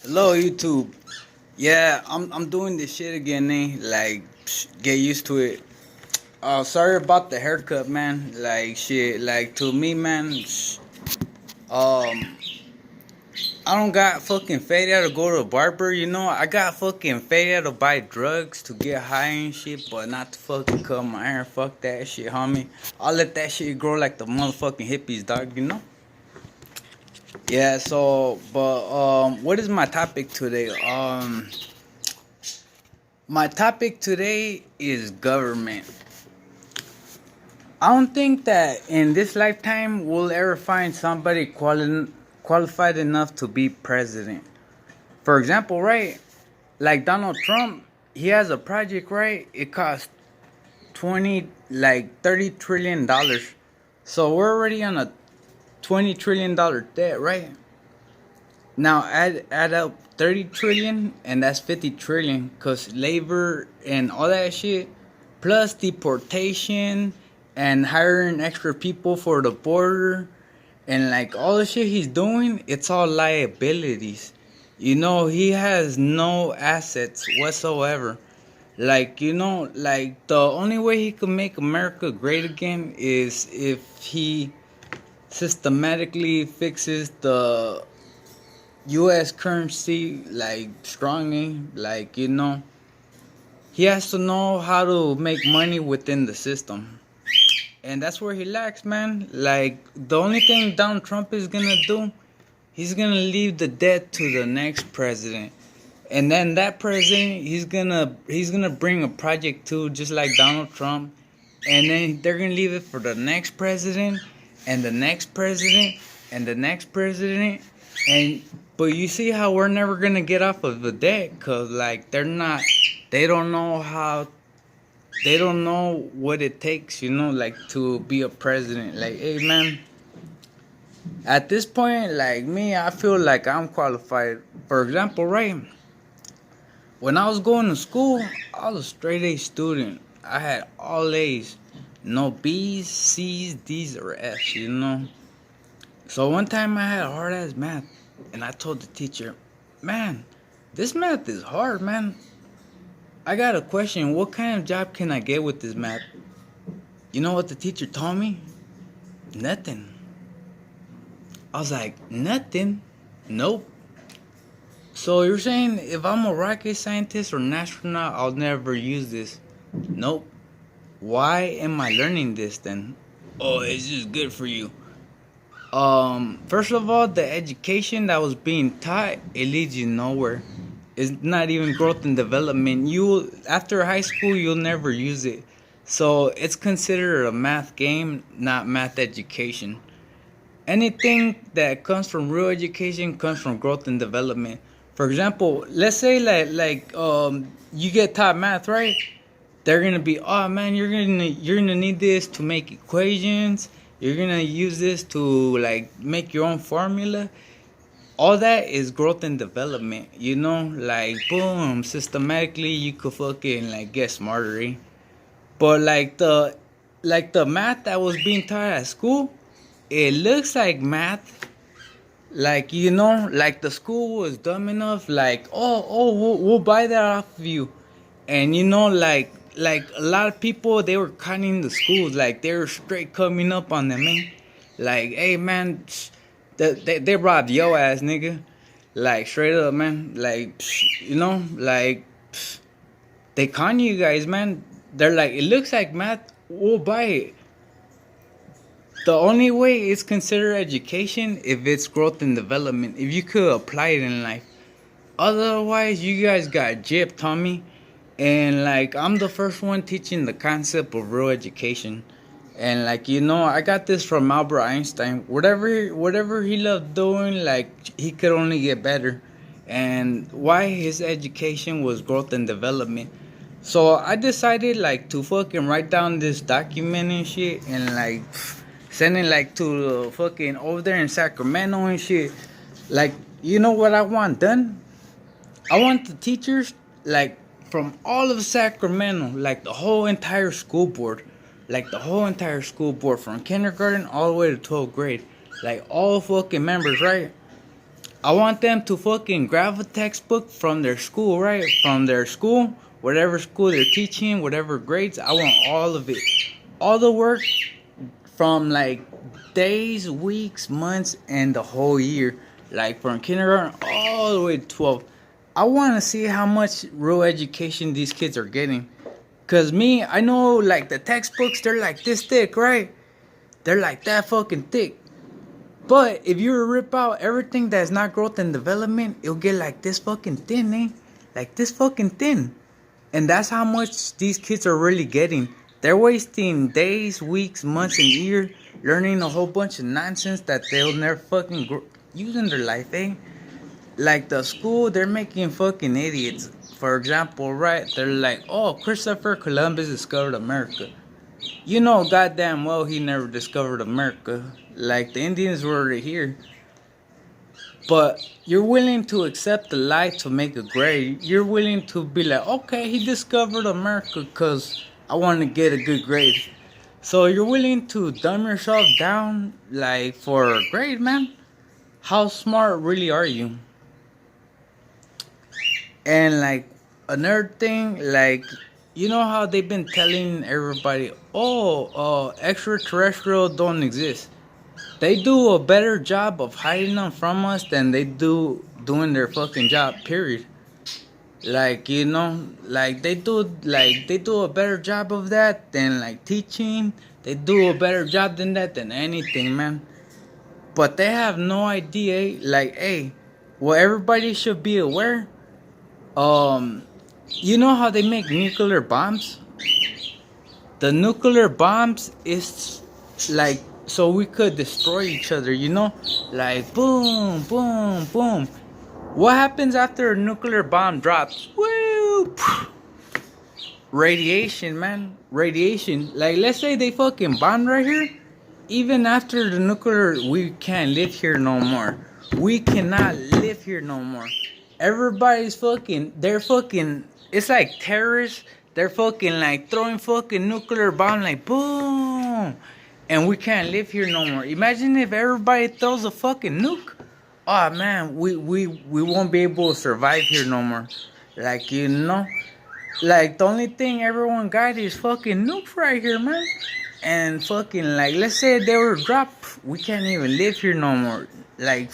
Hello YouTube. Yeah, I'm doing this shit again, eh? Like, get used to it. Sorry about the haircut, man. Like, shit. Like, to me, man. Um, I don't got fucking faded to go to a barber. You know, I got fucking faded to buy drugs to get high and shit, but not to fucking cut my hair. Fuck that shit, homie. I'll let that shit grow like the motherfucking hippies, dog. You know. Yeah. So, but what is my topic today? My topic today is government. I don't think that in this lifetime we'll ever find somebody qualified enough to be president. For example, right? Like Donald Trump, he has a project, right? It costs 30 trillion dollars. So we're already on a $20 trillion debt, right? Now add up 30 trillion and that's 50 trillion cuz labor and all that shit plus deportation and hiring extra people for the border and like all the shit he's doing, it's all liabilities. You know, he has no assets whatsoever. Like, you know, like the only way he could make America great again is if he systematically fixes the U.S. currency like strongly, like, you know, he has to know how to make money within the system, and that's where he lacks, man. Like the only thing Donald Trump is gonna do, he's gonna leave the debt to the next president, and then that president he's gonna bring a project too, just like Donald Trump, and then they're gonna leave it for the next president, and the next president, and the next president, and but you see how we're never gonna get off of the debt, cause like they don't know how, they don't know what it takes, you know, like to be a president. Like, hey man, at this point, like me, I feel like I'm qualified. For example, right, when I was going to school, I was a straight A student. I had all A's, no B's, C's, D's, or F's, you know. So one time I had hard ass math, and I told the teacher, "Man, this math is hard, man. I got a question. What kind of job can I get with this math?" You know what the teacher told me? Nothing. I was like, nothing? Nope. So you're saying if I'm a rocket scientist or an astronaut, I'll never use this? Nope. Why am I learning this then? Oh, it's just good for you. First of all, the education that was being taught, it leads you nowhere. It's not even growth and development. You, after high school, you'll never use it. So it's considered a math game, not math education. Anything that comes from real education comes from growth and development. For example, let's say you get taught math, right? They're gonna be, oh man, you're gonna need this to make equations. You're gonna use this to like make your own formula. All that is growth and development, you know. Like boom, systematically you could fucking like get smarter. Eh? But like the math that was being taught at school, it looks like math. Like, you know, like the school was dumb enough, like, we'll buy that off of you. And you know, like a lot of people, they were cutting the schools, like they were straight coming up on them, man. Like, hey man, they robbed your ass, nigga. Like straight up, man. Like, you know, like they con you guys, man. They're like, it looks like math, we'll buy it. The only way it's considered education if it's growth and development, if you could apply it in life. Otherwise, you guys got gypped, Tommy. And like, I'm the first one teaching the concept of real education. And like, you know, I got this from Albert Einstein. Whatever he loved doing, like he could only get better. And why his education was growth and development. So I decided like to fucking write down this document and shit, and like send it like to fucking over there in Sacramento and shit. Like, you know what I want done? I want the teachers, like, from all of Sacramento, like the whole entire school board, from kindergarten all the way to 12th grade, like all fucking members, right? I want them to fucking grab a textbook from their school, right? From their school, whatever school they're teaching, whatever grades. I want all of it. All the work from like days, weeks, months, and the whole year. Like from kindergarten all the way to 12. I want to see how much real education these kids are getting. Cause me, I know like the textbooks, they're like this thick, right? They're like that fucking thick. But if you rip out everything that's not growth and development, it'll get like this fucking thin, eh? Like this fucking thin. And that's how much these kids are really getting. They're wasting days, weeks, months, and years learning a whole bunch of nonsense that they'll never fucking use in their life, eh? Like the school, they're making fucking idiots. For example, right? They're like, oh, Christopher Columbus discovered America. You know goddamn well he never discovered America. Like the Indians were already here. But you're willing to accept the lie to make a grade. You're willing to be like, okay, he discovered America because I want to get a good grade. So you're willing to dumb yourself down like for a grade, man? How smart really are you? And like another thing, like you know how they've been telling everybody, oh, extraterrestrial don't exist. They do a better job of hiding them from us than they do doing their fucking job. Period. Like they do a better job of that than like teaching. They do a better job than that than anything, man. But they have no idea. Like, hey, well, everybody should be aware. Um, you know how they make nuclear bombs? The nuclear bombs is like so we could destroy each other, you know? Like boom, boom, boom. What happens after a nuclear bomb drops? Woo! Radiation, man. Radiation. Like let's say they fucking bomb right here. Even after the nuclear, we can't live here no more. We cannot live here no more. Everybody's fucking, they're fucking, it's like terrorists. They're fucking like throwing fucking nuclear bomb like boom. And we can't live here no more. Imagine if everybody throws a fucking nuke. Oh man, we won't be able to survive here no more. Like, you know, like the only thing everyone got is fucking nukes right here, man. And fucking like, let's say they were dropped, we can't even live here no more. Like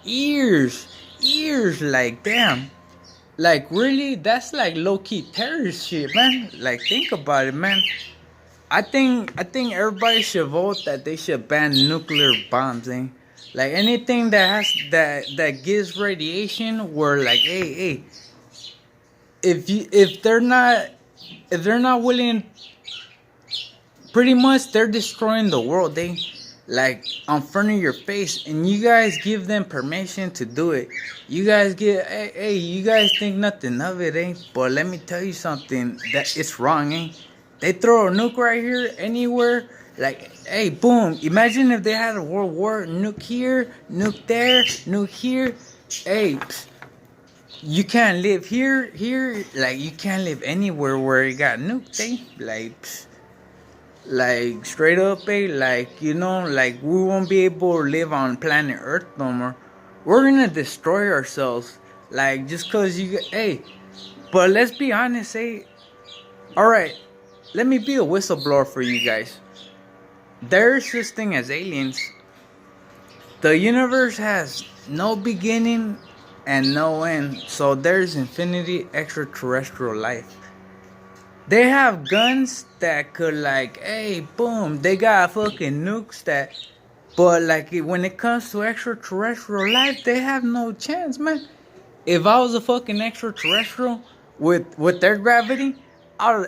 years, like damn. Like really, that's like low key terrorist shit, man. Like think about it, man. I think everybody should vote that they should ban nuclear bombs, eh? Like anything that has that gives radiation, we're like, hey, if they're not willing, pretty much they're destroying the world, they like in front of your face, and you guys give them permission to do it. You guys get, hey, you guys think nothing of it, eh? But let me tell you something, that it's wrong, eh? They throw a nuke right here, anywhere, like, hey, boom. Imagine if they had a world war, nuke here, nuke there, nuke here. Hey, you can't live here, like you can't live anywhere where it got nuked, eh? Like straight up, eh? Like, you know, like we won't be able to live on planet Earth no more. We're gonna destroy ourselves, like just cause hey. But let's be honest, eh? All right, let me be a whistleblower for you guys. There's this thing as aliens. The universe has no beginning and no end, so there's infinity extraterrestrial life. They have guns that could like, hey, boom, they got fucking nukes that, but like when it comes to extraterrestrial life, they have no chance, man. If I was a fucking extraterrestrial with their gravity, I'll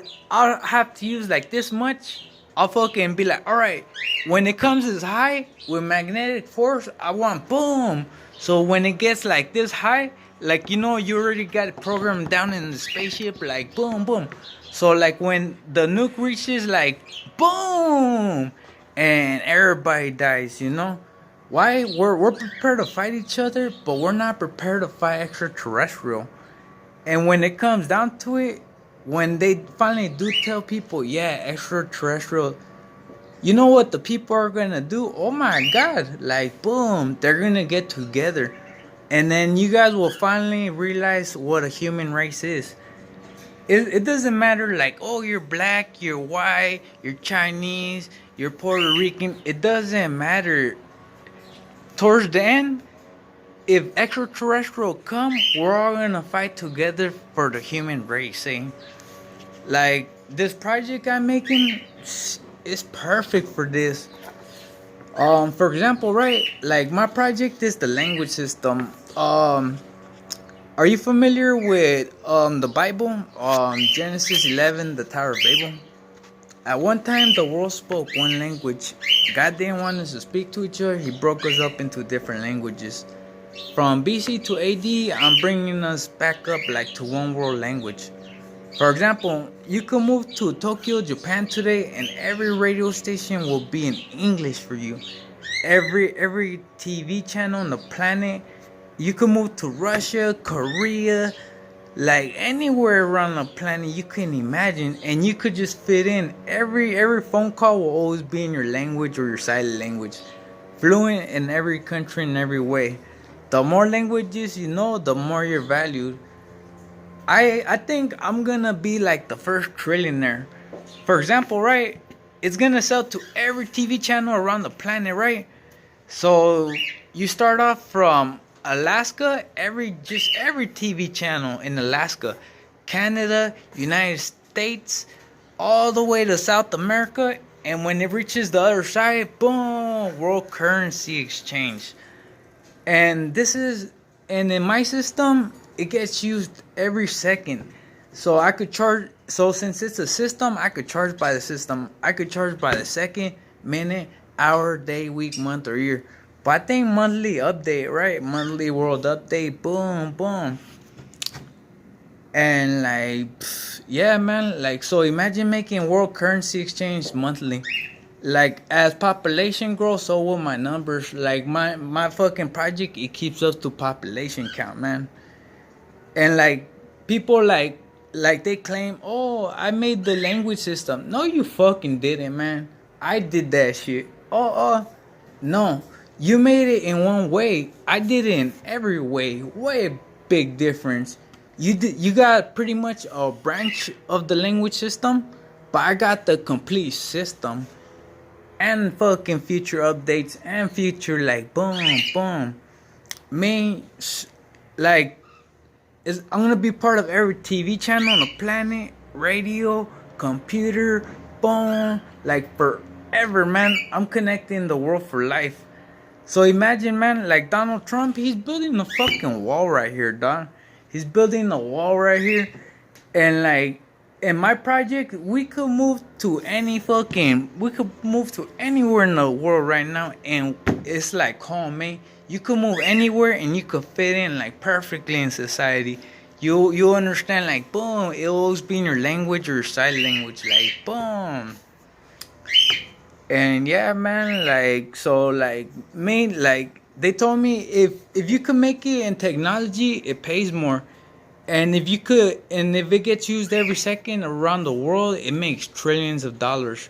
have to use like this much. I'll fucking be like, all right, when it comes this high with magnetic force, I want boom. So when it gets like this high, like, you know, you already got it programmed down in the spaceship, like boom, boom. So like when the nuke reaches like boom, and everybody dies, you know. Why? We're prepared to fight each other, but we're not prepared to fight extraterrestrial. And when it comes down to it, when they finally do tell people, yeah, extraterrestrial, you know what the people are gonna do? Oh my god, like boom, they're gonna get together And then you guys will finally realize what a human race is. It doesn't matter like, oh, you're black, you're white, you're Chinese, you're Puerto Rican. It doesn't matter. Towards the end, if extraterrestrial come, we're all gonna fight together for the human race. Eh? Like this project I'm making is perfect for this. For example, right? Like my project is the language system. Are you familiar with the Bible? Genesis 11, the Tower of Babel. At one time, the world spoke one language. God didn't want us to speak to each other. He broke us up into different languages. From BC to AD, I'm bringing us back up like to one world language. For example, you can move to Tokyo, Japan today, and every radio station will be in English for you. Every TV channel on the planet. You can move to Russia, Korea, like anywhere around the planet you can imagine, and you could just fit in. Every phone call will always be in your language or your silent language, fluent in every country in every way. The more languages you know, the more you're valued. I think I'm gonna be like the first trillionaire. For example, right? It's gonna sell to every TV channel around the planet, right? So you start off from Alaska, every TV channel in Alaska, Canada, United States, all the way to South America, and when it reaches the other side, boom, world currency exchange. And in my system, it gets used every second. So I could charge. So since it's a system, I could charge by the system. I could charge by the second, minute, hour, day, week, month, or year. But I think monthly update, right? Monthly world update, boom, boom. And like, yeah, man. Like, so imagine making world currency exchange monthly. Like, as population grows, so will my numbers. Like, my fucking project, it keeps up to population count, man. And like, people like they claim, oh, I made the language system. No, you fucking didn't, man. I did that shit. No. You made it in one way. I did it in every way. Way big difference. You got pretty much a branch of the language system, but I got the complete system. And fucking future updates and future like boom, boom. Me, like, I'm gonna be part of every TV channel on the planet, radio, computer, boom, like forever, man. I'm connecting the world for life. So imagine, man, like Donald Trump, he's building a fucking wall right here, dog. He's building a wall right here. And like, in my project, we could move to anywhere in the world right now. And it's like home, man. You could move anywhere and you could fit in like perfectly in society. You understand, like, boom, it'll always be in your language or your sign language, like, boom. And yeah, man, like, so, like, me, like, they told me if you could make it in technology, it pays more. And if it gets used every second around the world, it makes trillions of dollars.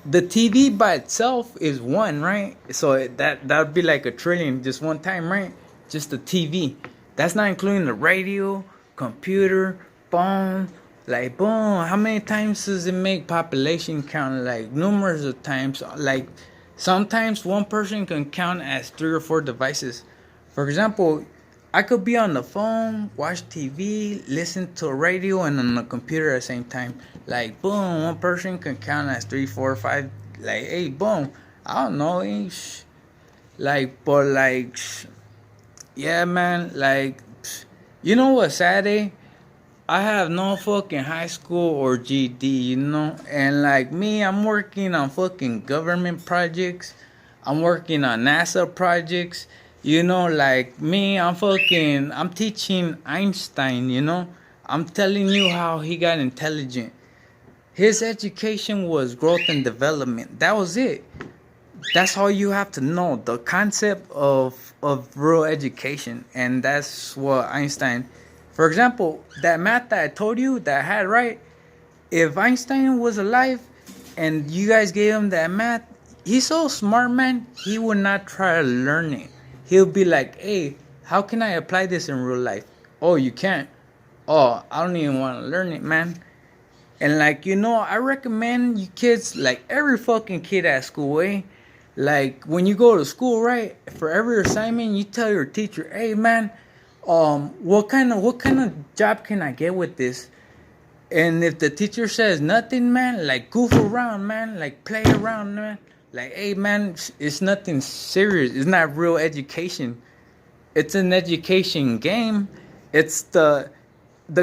The TV by itself is one, right? So that'd be like a trillion just one time, right? Just the TV. That's not including the radio, computer, phone. Like, boom, how many times does it make population count? Like, numerous of times. Like, sometimes one person can count as 3 or 4 devices. For example, I could be on the phone, watch TV, listen to a radio, and on the computer at the same time. Like, boom, one person can count as 3, 4, 5. Like, hey, boom, I don't know. Like, but like, yeah, man. Like, you know what's sad, eh? I have no fucking high school or GD, you know? And like me, I'm working on fucking government projects. I'm working on NASA projects. You know, like me, I'm teaching Einstein, you know? I'm telling you how he got intelligent. His education was growth and development. That was it. That's all you have to know. The concept of real education. And that's what Einstein... For example, that math that I told you that I had, right? If Einstein was alive and you guys gave him that math, he's so smart, man, he would not try to learn it. He'll be like, hey, how can I apply this in real life? Oh, you can't. Oh, I don't even want to learn it, man. And like, I recommend you kids, like every fucking kid at school, eh? Like when you go to school, right? For every assignment, you tell your teacher, "Hey, man, what kind of job can I get with this?" And if the teacher says nothing, man, like goof around, man, like play around, man. Like, hey, man, it's nothing serious. It's not real education. It's an education game. It's the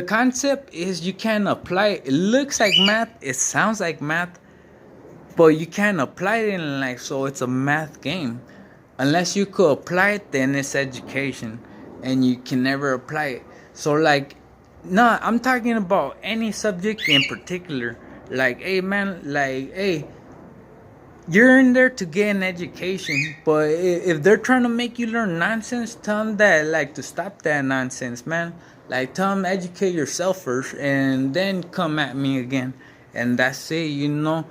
concept is you can apply it. It looks like math. It sounds like math, but you can't apply it in life. So it's a math game. Unless you could apply it, then it's education, and you can never apply it. So like, nah, I'm talking about any subject in particular. Like, hey, man, like, hey, you're in there to get an education, but if they're trying to make you learn nonsense, tell them that, like, to stop that nonsense, man. Like, tell them educate yourself first, and then come at me again, and that's it.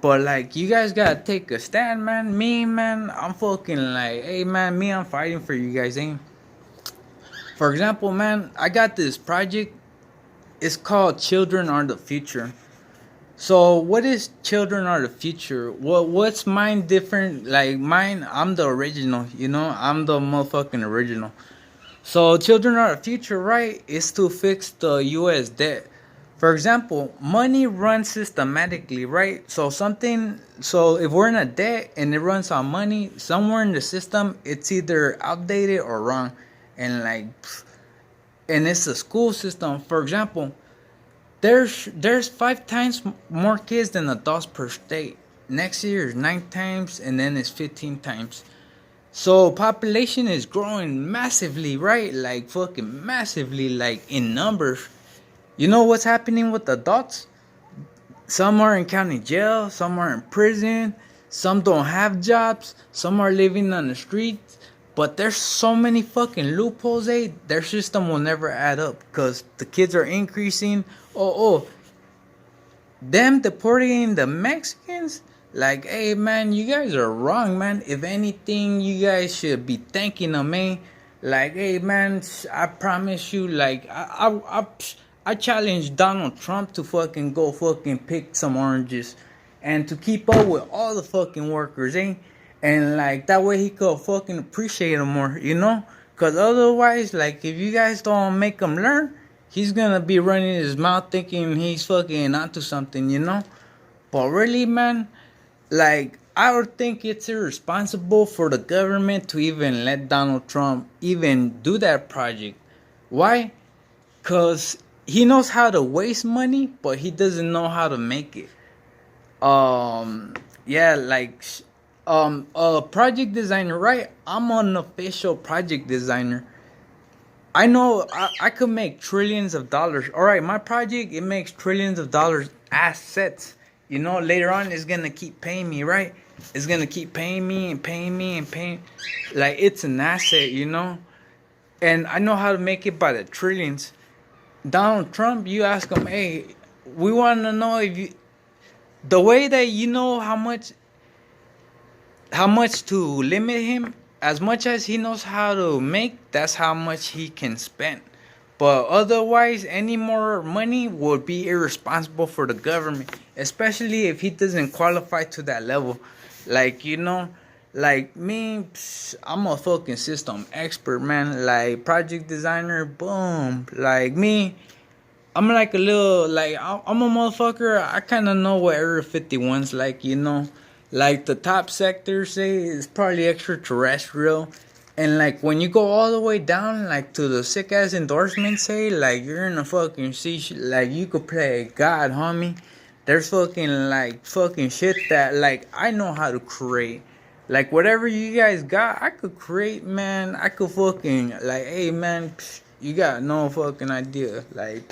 But like, you guys gotta take a stand, man. Me, man, I'm fucking like, hey, man, I'm fighting for you guys, eh? For example, man, I got this project. It's called Children Are the Future. So what is Children Are the Future? What's mine different? Like mine, I'm the original, I'm the motherfucking original. So Children Are the Future, right, is to fix the US debt. For example, money runs systematically, right? So if we're in a debt and it runs on money, somewhere in the system it's either outdated or wrong. And like, and it's the school system. For example, there's 5 times more kids than adults per state. Next year is 9 times, and then it's 15 times. So population is growing massively, right? Like fucking massively, like in numbers. You know what's happening with adults? Some are in county jail, some are in prison, some don't have jobs, some are living on the streets. But there's so many fucking loopholes, eh? Their system will never add up because the kids are increasing. Oh, them deporting the Mexicans? Like, hey, man, you guys are wrong, man. If anything, you guys should be thanking them, eh? Like, hey, man, I promise you, like, I challenge Donald Trump to fucking go fucking pick some oranges and to keep up with all the fucking workers, eh? And like that way he could fucking appreciate them more. Cause otherwise, like if you guys don't make him learn, he's gonna be running his mouth thinking he's fucking onto something. But really, man, like I would think it's irresponsible for the government to even let Donald Trump even do that project. Why? Cause he knows how to waste money, but he doesn't know how to make it. Yeah, like a project designer, right? I'm an official project designer. I know I could make trillions of dollars. All right, my project, it makes trillions of dollars assets. Later on it's gonna keep paying me, right? It's gonna keep paying me and paying me and paying. Like it's an asset. And I know how to make it by the trillions. Donald Trump, you ask him, hey, we want to know if you, the way that you know how much to limit him, as much as he knows how to make, that's how much he can spend. But otherwise, any more money would be irresponsible for the government, especially if he doesn't qualify to that level. Like, like me, I'm a fucking system expert, man. Like project designer, boom. Like me, I'm like a little, like I'm a motherfucker. I kind of know what Area 51's like. Like the top sector, say, is probably extraterrestrial. And like when you go all the way down, like to the sick ass endorsement, say, like you're in a fucking sea, like you could play God, homie. There's fucking shit that like I know how to create. Like whatever you guys got, I could create, man. I could fucking like, hey, man, you got no fucking idea, like.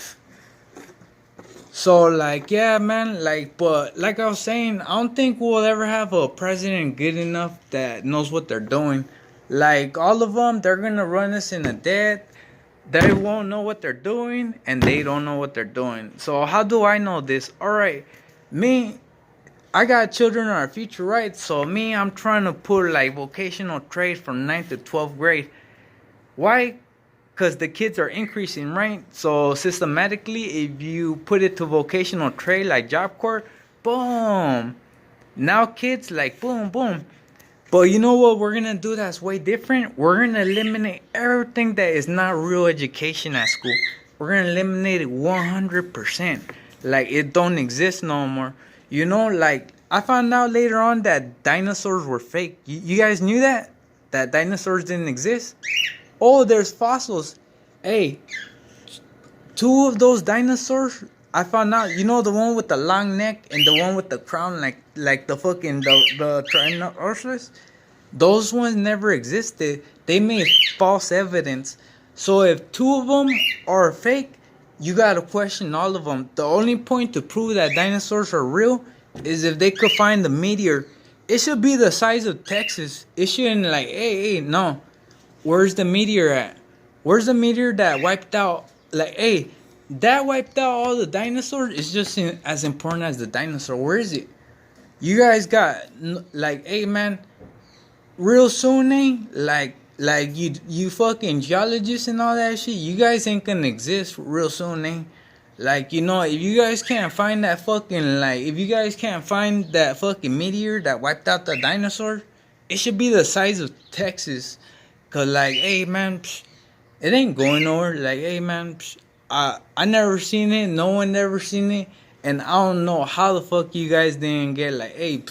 So like, yeah, man, like, but like I was saying, I don't think we'll ever have a president good enough that knows what they're doing. Like all of them, they're gonna run us in a debt. They won't know what they're doing, and they don't know what they're doing. So how do I know this? All right, me, I got children in our future, right? So me, I'm trying to put like vocational trade from 9th to 12th grade. Why? Because the kids are increasing, right? So systematically, if you put it to vocational trade like Job Corps, boom. Now kids like boom, boom. But you know what we're gonna do that's way different? We're gonna eliminate everything that is not real education at school. We're gonna eliminate it 100%. Like it don't exist no more. You know, like I found out later on that dinosaurs were fake. You guys knew that? That dinosaurs didn't exist? Oh, there's fossils. Hey, two of those dinosaurs I found out. You know the one with the long neck and the one with the crown, like the fucking the Tyrannosaurus. Those ones never existed. They made false evidence. So if two of them are fake, you gotta question all of them. The only point to prove that dinosaurs are real is if they could find the meteor. It should be the size of Texas. It shouldn't like, hey, no. Where's the meteor at? Where's the meteor that wiped out? Like, hey, that wiped out all the dinosaurs. It's just as important as the dinosaur. Where is it? You guys got like, hey man, real soon, like you fucking geologists and all that shit. You guys ain't gonna exist real soon, Like, you know, if you guys can't find that fucking if you guys can't find that fucking meteor that wiped out the dinosaurs, it should be the size of Texas. Cause like, hey man, it ain't going nowhere. Like, hey man, I never seen it. No one ever seen it, and I don't know how the fuck you guys didn't get like, hey,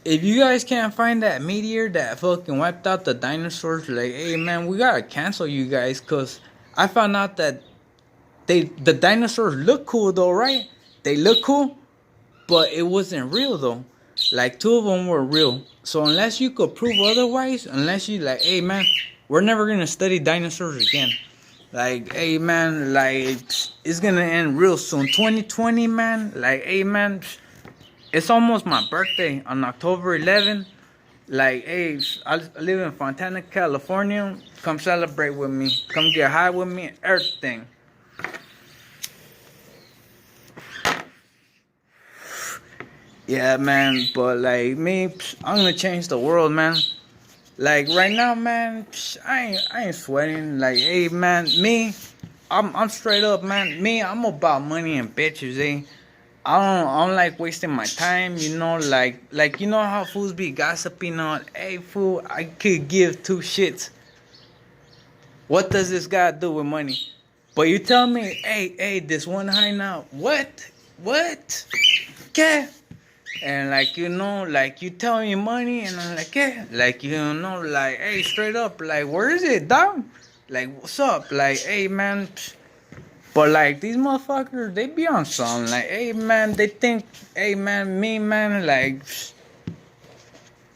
if you guys can't find that meteor that fucking wiped out the dinosaurs, like, hey man, we gotta cancel you guys. Cause I found out that the dinosaurs look cool though, right? They look cool, but it wasn't real though. Like two of them were real. So unless you could prove otherwise, unless you like, hey man, we're never gonna study dinosaurs again. Like, hey man, like it's gonna end real soon. 2020, man. Like, hey man, it's almost my birthday on October 11th. Like, hey, I live in Fontana, California. Come celebrate with me. Come get high with me. Everything. Yeah, man, but like me, I'm gonna change the world, man. Like right now, man, I ain't sweating. Like, hey, man, I'm straight up, man. I'm about money and bitches, I don't like wasting my time, you know. Like you know how fools be gossiping on, hey, fool, I could give two shits. What does this guy do with money? But you tell me, hey, this one high now, what? Yeah. And like, you know, like you tell me money and I'm like, yeah. Like, you know, like, hey, straight up, like, where is it, dog? Like, what's up? Like, hey, man. But like these motherfuckers, they be on something. Like, hey man, they think, hey man, me man, like,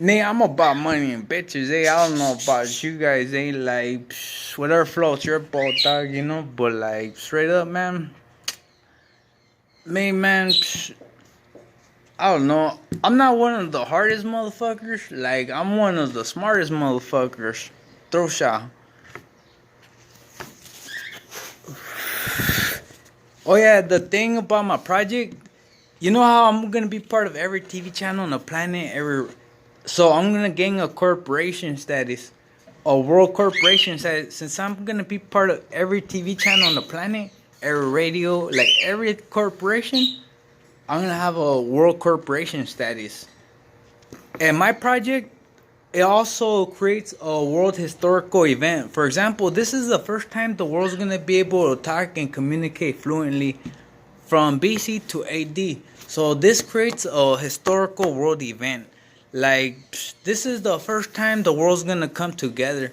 I'm about money and bitches. I don't know about you guys. Like, whatever floats your boat, dog, you know. But like, straight up, man, me man. I don't know. I'm not one of the hardest motherfuckers. Like, I'm one of the smartest motherfuckers. Throw shot. Oh yeah, the thing about my project, you know how I'm gonna be part of every TV channel on the planet, so I'm gonna gain a corporation status, a world corporation status. Since I'm gonna be part of every TV channel on the planet, every radio, like every corporation, I'm gonna have a world corporation status. And my project, it also creates a world historical event. For example, this is the first time the world's gonna be able to talk and communicate fluently from BC to AD. So this creates a historical world event. Like, this is the first time the world's gonna come together.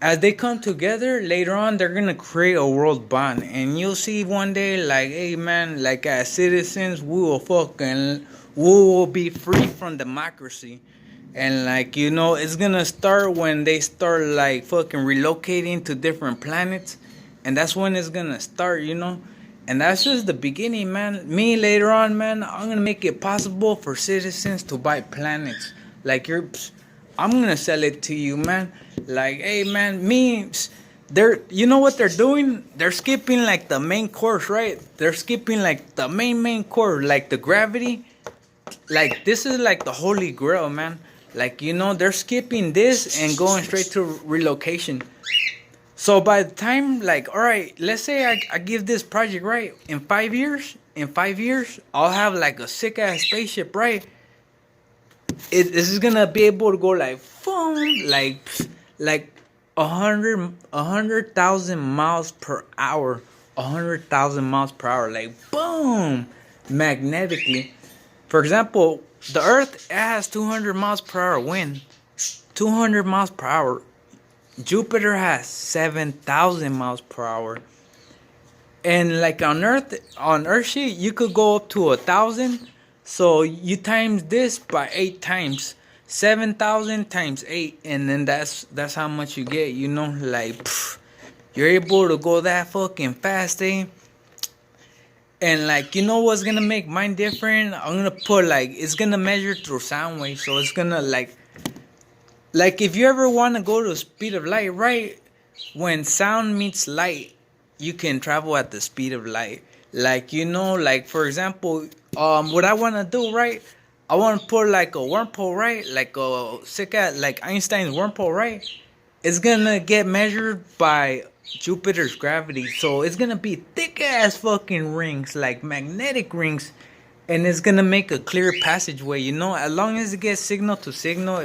As they come together, later on, they're gonna create a world bond. And you'll see one day, like, hey man, like as citizens, we will be free from democracy. And like, you know, it's gonna start when they start like fucking relocating to different planets. And that's when it's gonna start, you know. And that's just the beginning, man. Me later on, man, I'm gonna make it possible for citizens to buy planets. Like I'm gonna sell it to you, man. Like, hey man, you know what they're doing? They're skipping like the main course, right? They're skipping like the main course, like the gravity. Like, this is like the holy grail, man. Like, you know, they're skipping this and going straight to relocation. So by the time, like, all right, let's say I give this project, right, in 5 years, I'll have like a sick ass spaceship, right? This is gonna be able to go like, boom, like 100,000 miles per hour, 100,000 miles per hour, like boom, magnetically. For example, the Earth has 200 miles per hour wind, 200 miles per hour. Jupiter has 7,000 miles per hour. And like on Earth shit, you could go up to 1,000. So you times this by 8 times, 7,000 times 8, and then that's how much you get. You know, like you're able to go that fucking fast, eh? And like, you know what's gonna make mine different? I'm gonna put like, it's gonna measure through sound waves, so it's gonna like if you ever want to go to the speed of light, right? When sound meets light, you can travel at the speed of light. Like, you know, like for example, what I want to do, right? I want to put like a wormhole, right? Like a like Einstein's wormhole, right? It's gonna get measured by Jupiter's gravity, so it's gonna be thick ass fucking rings, like magnetic rings, and it's gonna make a clear passageway. You know, as long as it gets signal to signal,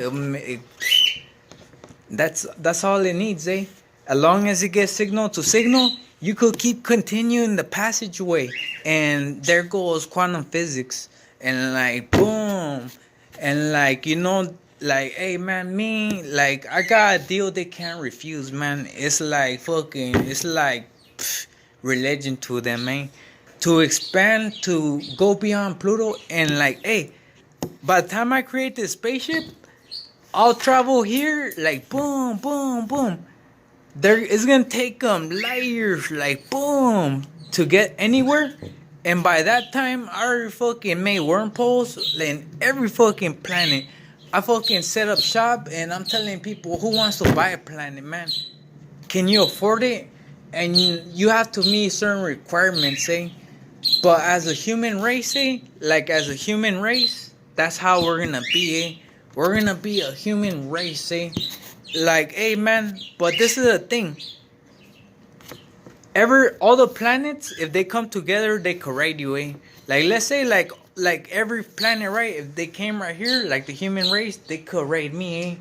that's all it needs, eh? As long as it gets signal to signal, you could keep continuing the passageway, and there goes quantum physics, and like boom, and like, you know, like, hey man, me, like, I got a deal they can't refuse, man. It's like fucking, it's like religion to them, man. To expand, to go beyond Pluto, and like, hey, by the time I create this spaceship, I'll travel here, like boom, boom, boom. There, it's gonna take them light years, like boom, to get anywhere. And by that time, I already fucking made wormholes in every fucking planet. I fucking set up shop, and I'm telling people who wants to buy a planet, man. Can you afford it? And you have to meet certain requirements, eh? But as a human race, eh? Like as a human race, that's how we're gonna be, eh? We're gonna be a human race, eh? Like, hey man, but this is the thing. All the planets, if they come together, they correct you, eh? Like, let's say like every planet, right? If they came right here, like the human race, they correct me, eh?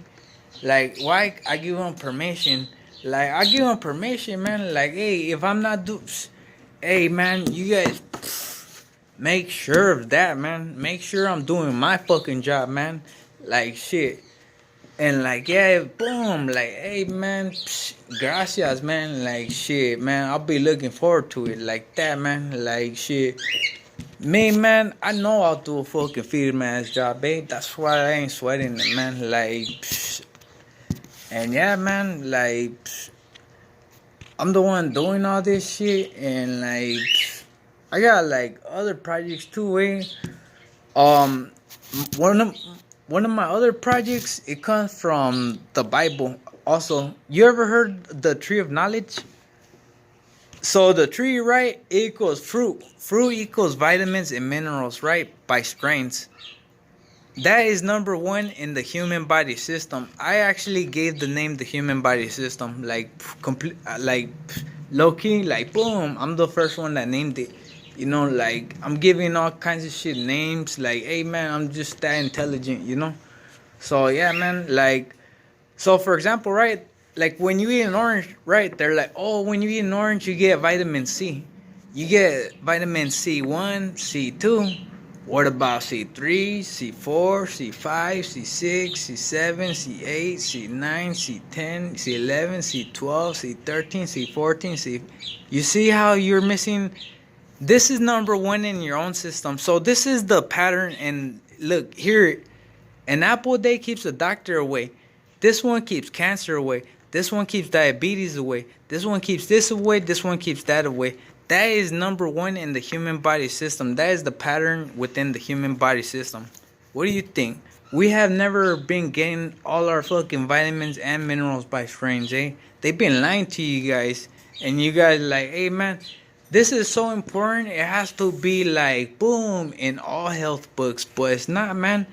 Like, why? I give them permission. Like, I give them permission, man. Like, hey, if I'm not hey man, you guys make sure of that, man. Make sure I'm doing my fucking job, man. Like, shit. And like, yeah, boom, like, hey man, gracias, man. Like, shit, man, I'll be looking forward to it. Like that, man. Like, shit. Me, man, I know I'll do a fucking field man's job, babe. That's why I ain't sweating it, man. Like, and yeah, man, like, I'm the one doing all this shit, and like, I got like other projects too, eh? Um, one of my other projects, it comes from the Bible. Also, you ever heard the tree of knowledge? So the tree, right, equals fruit. Fruit equals vitamins and minerals, right, by strains. That is number one in the human body system. I actually gave the name the human body system, like complete, like low key, like boom. I'm the first one that named it. You know, like, I'm giving all kinds of shit names. Like, hey man, I'm just that intelligent, you know. So yeah, man. Like, so for example, right? Like when you eat an orange, right? They're like, oh, when you eat an orange, you get vitamin C. You get vitamin C1, C2. What about C3, C4, C5, C6, C7, C8, C9, C10, C11, C12, C13, C14, C... You see how you're missing? This is number one in your own system. So this is the pattern. And look, here, an apple a day keeps the doctor away. This one keeps cancer away. This one keeps diabetes away. This one keeps this away. This one keeps that away. That is number one in the human body system. That is the pattern within the human body system. What do you think? We have never been getting all our fucking vitamins and minerals by strains, eh? They've been lying to you guys. And you guys like, hey man, this is so important. It has to be like, boom, in all health books. But it's not, man.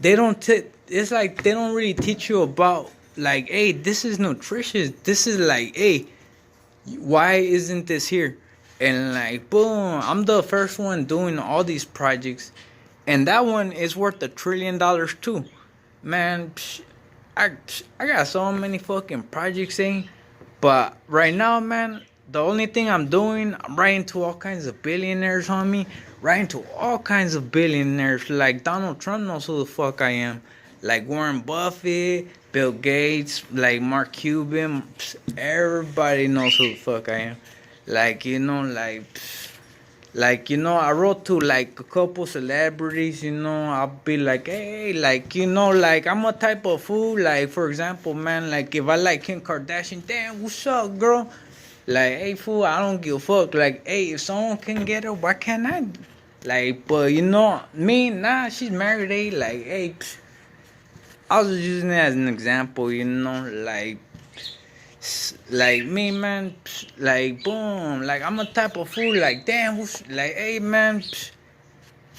They don't it's like they don't really teach you about like, hey, this is nutritious. This is like, hey, why isn't this here? And like, boom, I'm the first one doing all these projects, and that one is worth $1 trillion too, man. I got so many fucking projects, but right now, man, the only thing I'm doing, I'm writing to all kinds of billionaires, homie. Writing to all kinds of billionaires. Like Donald Trump knows who the fuck I am. Like Warren Buffett, Bill Gates, like Mark Cuban. Everybody knows who the fuck I am. Like, I wrote to like a couple celebrities, I'll be like, hey, like, like, I'm a type of fool, like, for example, man, like, if I like Kim Kardashian, damn, what's up, girl? Like, hey, fool, I don't give a fuck. Like, hey, if someone can get her, why can't I? Like, but, me, nah, she's married, like, hey, I was just using it as an example, like me, man, like boom, like I'm a type of fool, like damn, like hey, man,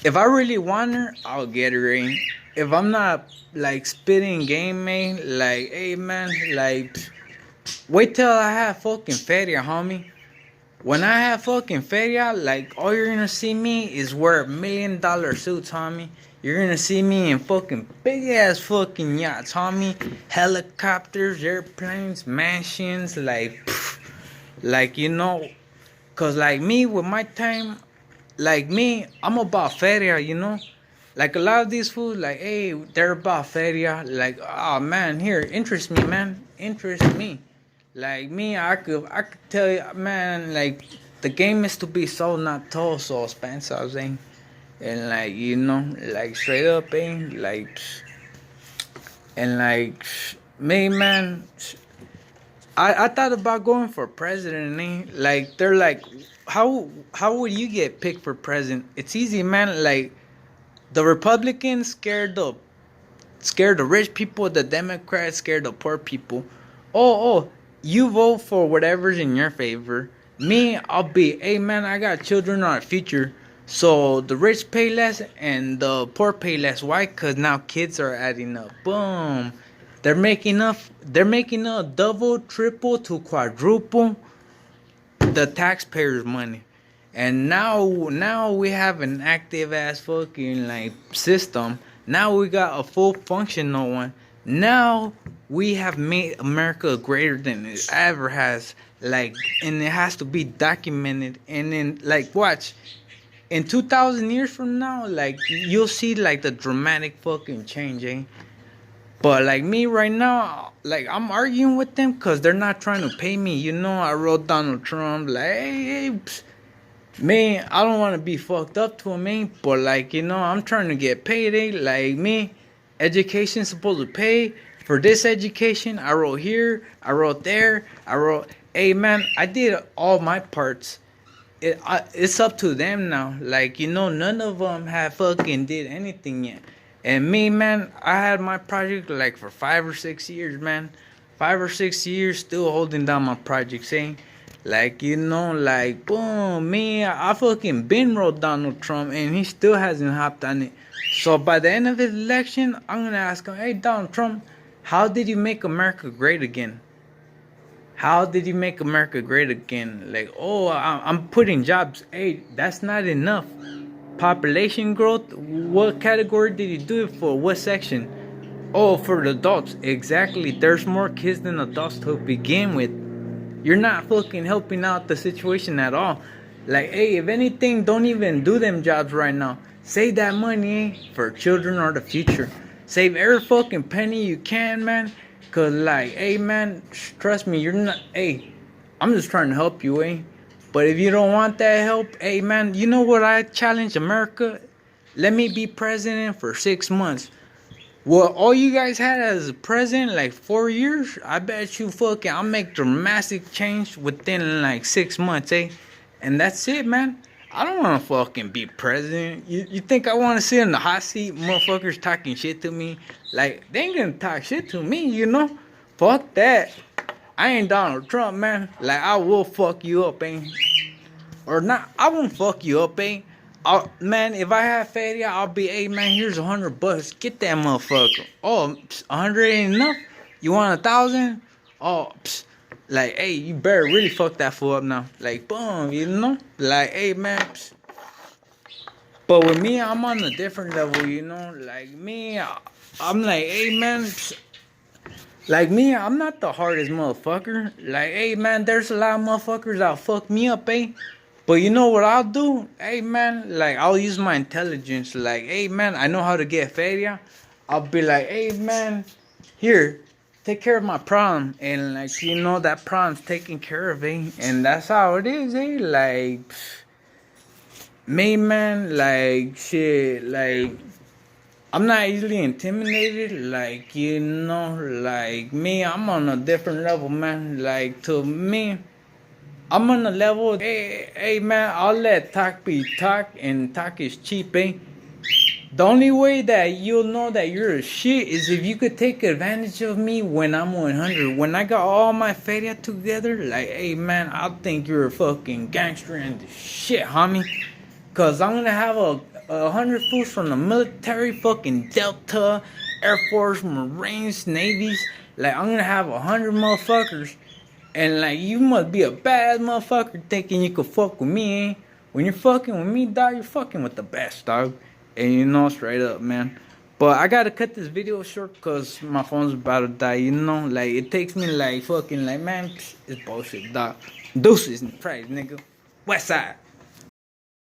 if I really want her, I'll get her, if I'm not like spitting game, man, like hey, man, like wait till I have fucking feria, homie. When I have fucking feria, like all you're gonna see me is wear $1 million suits, homie. You're gonna see me in fucking big ass fucking yachts, homie. Helicopters, airplanes, mansions, like, like cause like me with my time, like me, I'm about feria, Like a lot of these fools, like, hey, they're about feria. Like, oh man, here, interest me, man, interest me. Like me, I could tell you, man. Like the game is to be sold, not told. So Spencer, I was saying, and like like straight up, like, and like me, man. I thought about going for president, Like they're like, how would you get picked for president? It's easy, man. Like the Republicans scared the rich people, the Democrats scared the poor people. Oh, you vote for whatever's in your favor. Me, I'll be, hey man, I got children on our future. So the rich pay less and the poor pay less. Why? Cause now kids are adding up. Boom. They're making up double, triple to quadruple the taxpayers' money. And now we have an active ass fucking like system. Now we got a full functional one. Now we have made America greater than it ever has. Like, and it has to be documented. And then like watch, in 2,000 years from now, like you'll see like the dramatic fucking change, But like me right now, like I'm arguing with them because they're not trying to pay me. I wrote Donald Trump like, hey, man, I don't want to be fucked up to him, man. But like I'm trying to get paid, Like me, education's supposed to pay for this education. I wrote here, I wrote there, I wrote. Hey man, I did all my parts. It's up to them now. Like none of them have fucking did anything yet. And me, man, I had my project like for 5 or 6 years, man. 5 or 6 years still holding down my project, like, like, boom, me, I fucking been wrote Donald Trump and he still hasn't hopped on it. So by the end of his election, I'm going to ask him, hey, Donald Trump, how did you make America great again? How did you make America great again? Like, oh, I'm putting jobs. Hey, that's not enough. Population growth, what category did you do it for? What section? Oh, for the adults. Exactly. There's more kids than adults to begin with. You're not fucking helping out the situation at all. Like, hey, if anything, don't even do them jobs right now. Save that money, for children or the future. Save every fucking penny you can, man. Cause like, hey man, trust me, you're not, hey, I'm just trying to help you, But if you don't want that help, hey man, you know what I challenge America? Let me be president for 6 months. Well, all you guys had as a president, like 4 years, I bet you fucking I'll make dramatic change within like 6 months, And that's it, man. I don't want to fucking be president. You think I want to sit in the hot seat, motherfuckers talking shit to me? Like, they ain't gonna talk shit to me, Fuck that. I ain't Donald Trump, man. Like, I will fuck you up, Or not, I won't fuck you up, man, if I have feria, I'll be, hey, man, here's $100. Get that motherfucker. Oh, 100 ain't enough? You want 1,000? Oh, psst. Like, hey, you better really fuck that fool up now. Like, boom, you know? Like, hey, man, psst. But with me, I'm on a different level, you know? Like, me, I'm like, hey, man, psst. Like me, I'm not the hardest motherfucker. Like, hey, man, there's a lot of motherfuckers that'll fuck me up, eh? But you know what I'll do? Hey, man, like, I'll use my intelligence. Like, hey, man, I know how to get feria. I'll be like, hey, man, here, take care of my problem. And, like, you know, that problem's taken care of, eh? And that's how it is, eh? Like, me, man, like, shit, like, I'm not easily intimidated, like, you know, like me, I'm on a different level, man. Like, to me, I'm on a level, hey, man, I'll let talk be talk, and talk is cheap, eh? The only way that you'll know that you're a shit is if you could take advantage of me when I'm 100. When I got all my feria together, like, hey, man, I think you're a fucking gangster and the shit, homie. Cause I'm gonna have a 100 fools from the military, fucking Delta, Air Force, Marines, Navies. Like, I'm gonna have 100 motherfuckers. And like, you must be a bad motherfucker thinking you could fuck with me, eh? When you're fucking with me, dog, you're fucking with the best, dog. And you know, straight up, man. But I gotta cut this video short cause my phone's about to die, you know? Like, it takes me like fucking, like, man, it's bullshit, dog. Deuces and price, nigga. West side.